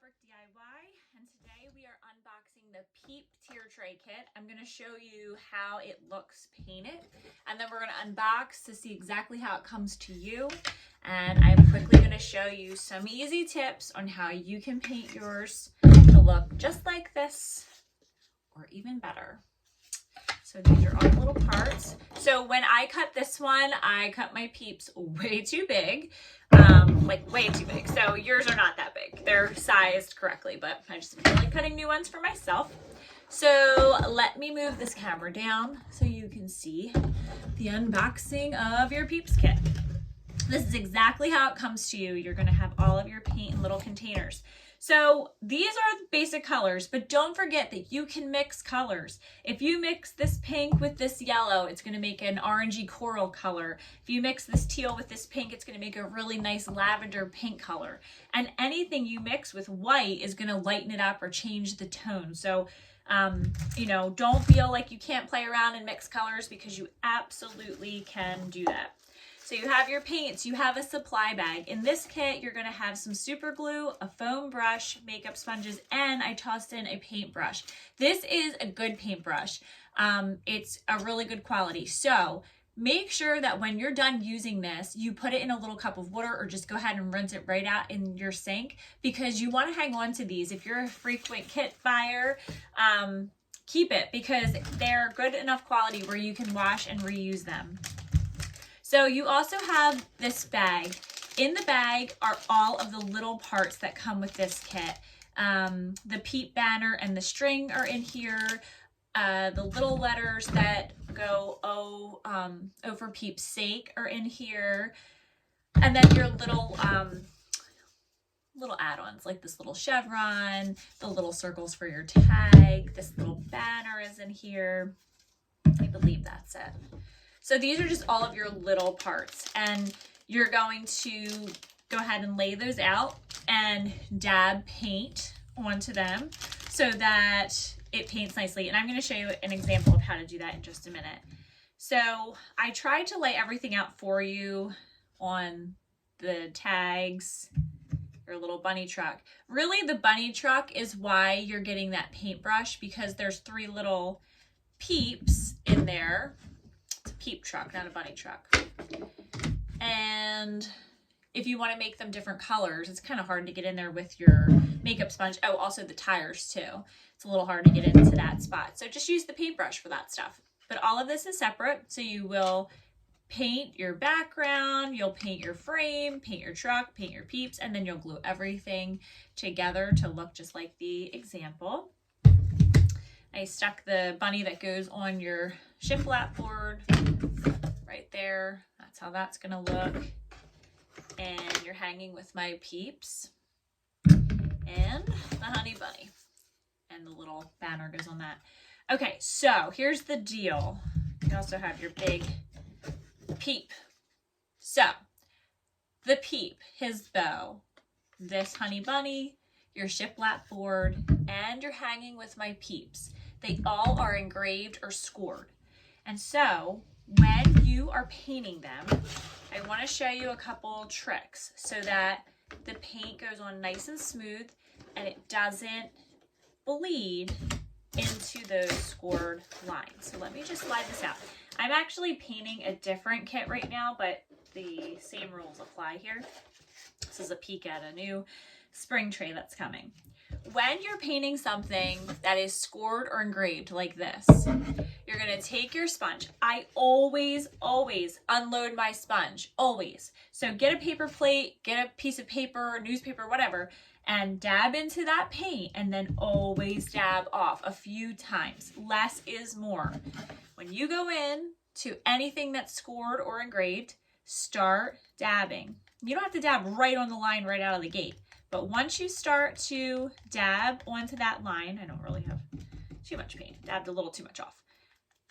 Fabric DIY, and today we are unboxing the Peep Tiered Tray kit. I'm going to show you how it looks painted, and then we're going to unbox to see exactly how it comes to you. And I'm quickly going to show you some easy tips on how you can paint yours to look just like this, or even better. So these are all the little parts. So when I cut this one, I cut my peeps way too big, like way too big. So yours are not that big. They're sized correctly, but I just feel like cutting new ones for myself. So let me move this camera down so you can see the unboxing of your peeps kit. This is exactly how it comes to you. You're going to have all of your paint in little containers. So these are the basic colors, but don't forget that you can mix colors. If you mix this pink with this yellow, it's going to make an orangey coral color. If you mix this teal with this pink, it's going to make a really nice lavender pink color. And anything you mix with white is going to lighten it up or change the tone. So you know, don't feel like you can't play around and mix colors, because you absolutely can do that. So you have your paints, you have a supply bag. In this kit, you're gonna have some super glue, a foam brush, makeup sponges, and I tossed in a paintbrush. This is a good paintbrush. It's a really good quality. So make sure that when you're done using this, you put it in a little cup of water, or just go ahead and rinse it right out in your sink, because you wanna hang on to these. If you're a frequent kit buyer, keep it, because they're good enough quality where you can wash and reuse them. So you also have this bag. In the bag are all of the little parts that come with this kit. The Peep banner and the string are in here. The little letters that go O for Peep's sake are in here. And then your little add-ons, like this little chevron, the little circles for your tag, this little banner is in here. I believe that's it. So these are just all of your little parts, and you're going to go ahead and lay those out and dab paint onto them so that it paints nicely. And I'm going to show you an example of how to do that in just a minute. So I tried to lay everything out for you on the tags, your little bunny truck. Really, the bunny truck is why you're getting that paintbrush, because there's 3 little peeps in there. Peep truck, not a bunny truck. And if you want to make them different colors, it's kind of hard to get in there with your makeup sponge. Oh, also the tires too. It's a little hard to get into that spot. So just use the paintbrush for that stuff. But all of this is separate. So you will paint your background, you'll paint your frame, paint your truck, paint your peeps, and then you'll glue everything together to look just like the example. I stuck the bunny that goes on your shiplap board right there. That's how that's gonna look. And you're hanging with my peeps and the honey bunny. And the little banner goes on that. Okay, so here's the deal. You also have your big peep. So the peep, his bow, this honey bunny, your shiplap board, and you're hanging with my peeps. They all are engraved or scored. And so when you are painting them, I want to show you a couple tricks so that the paint goes on nice and smooth and it doesn't bleed into those scored lines. So let me just slide this out. I'm actually painting a different kit right now, but the same rules apply here. This is a peek at a new spring tray that's coming. When you're painting something that is scored or engraved like this, you're going to take your sponge. I always unload my sponge, always. So get a paper plate, get a piece of paper, newspaper, whatever, and dab into that paint, and then always dab off a few times. Less is more. When you go in to anything that's scored or engraved, start dabbing. You don't have to dab right on the line right out of the gate. But once you start to dab onto that line, I don't really have too much paint, dabbed a little too much off.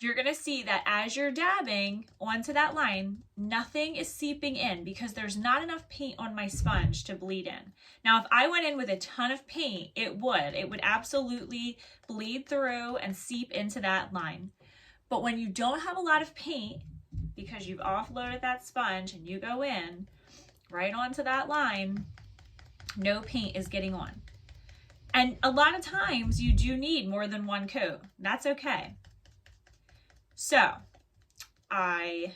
You're gonna see that as you're dabbing onto that line, nothing is seeping in, because there's not enough paint on my sponge to bleed in. Now, if I went in with a ton of paint, it would absolutely bleed through and seep into that line. But when you don't have a lot of paint, because you've offloaded that sponge and you go in right onto that line, no paint is getting on. And a lot of times you do need more than one coat. That's okay. So I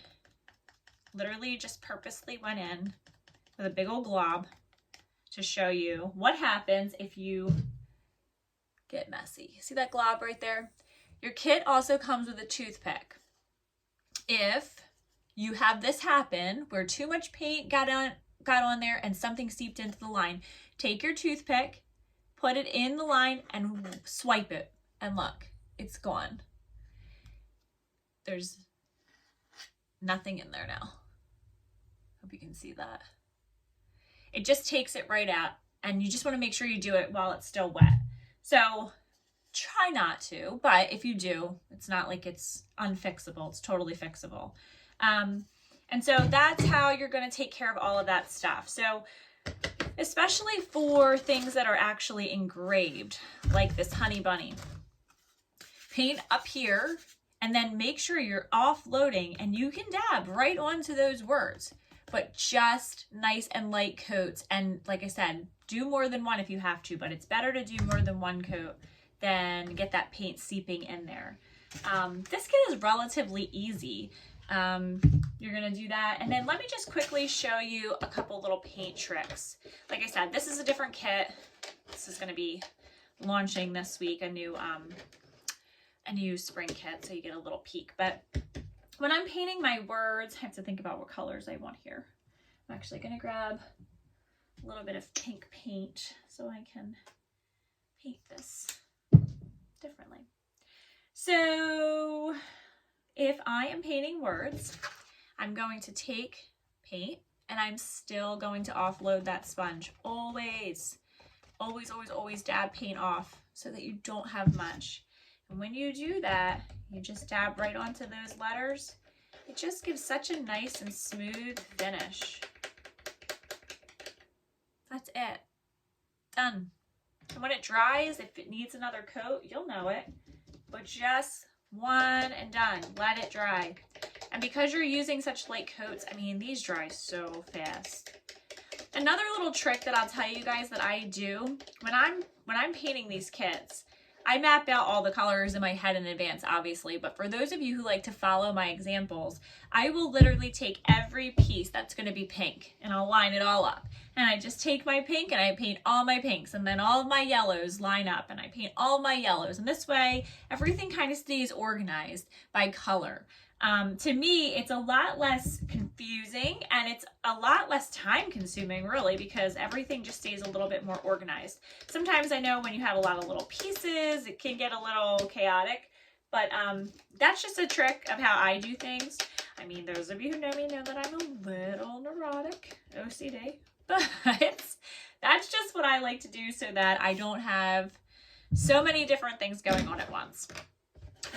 literally just purposely went in with a big old glob to show you what happens if you get messy. See that glob right there? Your kit also comes with a toothpick. If you have this happen where too much paint got on there and something seeped into the line, take your toothpick, put it in the line and swipe it, and look, it's gone. There's nothing in there now. Hope you can see that. It just takes it right out, and you just want to make sure you do it while it's still wet. So try not to, but if you do, it's not like it's unfixable. It's totally fixable. And so that's how you're going to take care of all of that stuff. So especially for things that are actually engraved, like this honey bunny, paint up here and then make sure you're offloading, and you can dab right onto those words, but just nice and light coats. And like I said, do more than one if you have to, but it's better to do more than one coat than get that paint seeping in there. This kit is relatively easy. You're gonna do that, and then let me just quickly show you a couple little paint tricks. Like I said, this is a different kit. This is gonna be launching this week, a new spring kit, so you get a little peek. But when I'm painting my words, I have to think about what colors I want here. I'm actually gonna grab a little bit of pink paint so I can paint this differently. So if I am painting words, I'm going to take paint and I'm still going to offload that sponge. Always, always, always, always dab paint off so that you don't have much. And when you do that, you just dab right onto those letters. It just gives such a nice and smooth finish. That's it. Done. And when it dries, if it needs another coat, you'll know it. But just one and done. Let it dry. And because you're using such light coats, I mean, these dry so fast. Another little trick that I'll tell you guys that I do when I'm painting these kits, I map out all the colors in my head in advance, obviously, but for those of you who like to follow my examples, I will literally take every piece that's going to be pink and I'll line it all up. And I just take my pink and I paint all my pinks, and then all of my yellows line up and I paint all my yellows. And this way, everything kind of stays organized by color. To me, it's a lot less confusing and it's a lot less time consuming, really, because everything just stays a little bit more organized. Sometimes I know when you have a lot of little pieces, it can get a little chaotic, but that's just a trick of how I do things. I mean, those of you who know me know that I'm a little neurotic, OCD, but that's just what I like to do so that I don't have so many different things going on at once.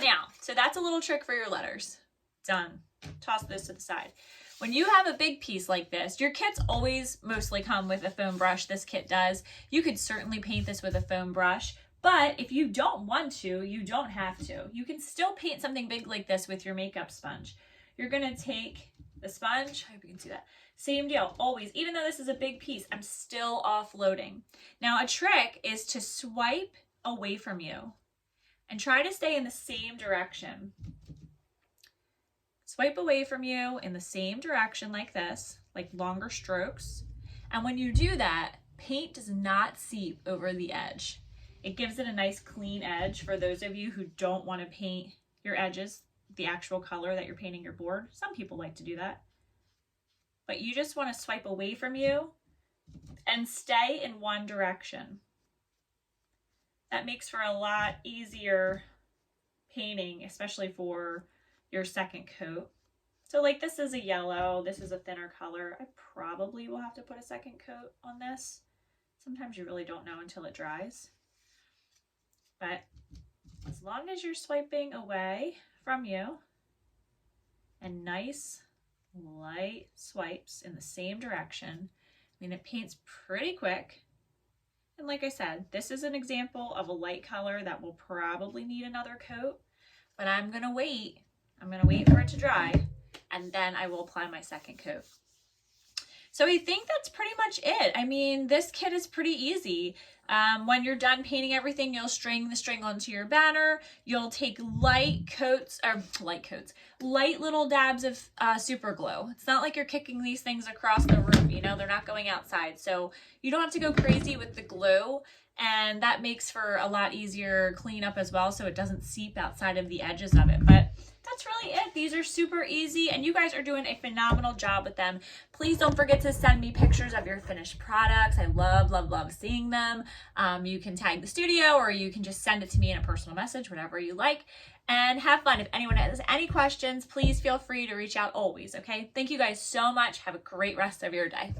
Now, so that's a little trick for your letters. Done. Toss this to the side. When you have a big piece like this, your kits always mostly come with a foam brush. This kit does. You could certainly paint this with a foam brush, but if you don't want to, you don't have to. You can still paint something big like this with your makeup sponge. You're going to take the sponge. I hope you can see that. Same deal, always. Even though this is a big piece, I'm still offloading. Now, a trick is to swipe away from you and try to stay in the same direction. Swipe away from you in the same direction like this, like longer strokes. And when you do that, paint does not seep over the edge. It gives it a nice clean edge for those of you who don't want to paint your edges the actual color that you're painting your board. Some people like to do that. But you just want to swipe away from you and stay in one direction. That makes for a lot easier painting, especially for your second coat. So like this is a yellow, this is a thinner color. I probably will have to put a second coat on this. Sometimes you really don't know until it dries. But as long as you're swiping away from you and nice light swipes in the same direction, I mean, it paints pretty quick. And like I said, this is an example of a light color that will probably need another coat, but I'm gonna wait for it to dry, and then I will apply my second coat. So I think that's pretty much it. I mean, this kit is pretty easy. When you're done painting everything, you'll string the string onto your banner. You'll take light little dabs of super glue. It's not like you're kicking these things across the room, you know, they're not going outside. So you don't have to go crazy with the glue, and that makes for a lot easier cleanup as well, so it doesn't seep outside of the edges of it. But that's really it. These are super easy, and you guys are doing a phenomenal job with them. Please don't forget to send me pictures of your finished products. I love, love, love seeing them. You can tag the studio, or you can just send it to me in a personal message, whatever you like, and have fun. If anyone has any questions, please feel free to reach out always, okay? Thank you guys so much. Have a great rest of your day.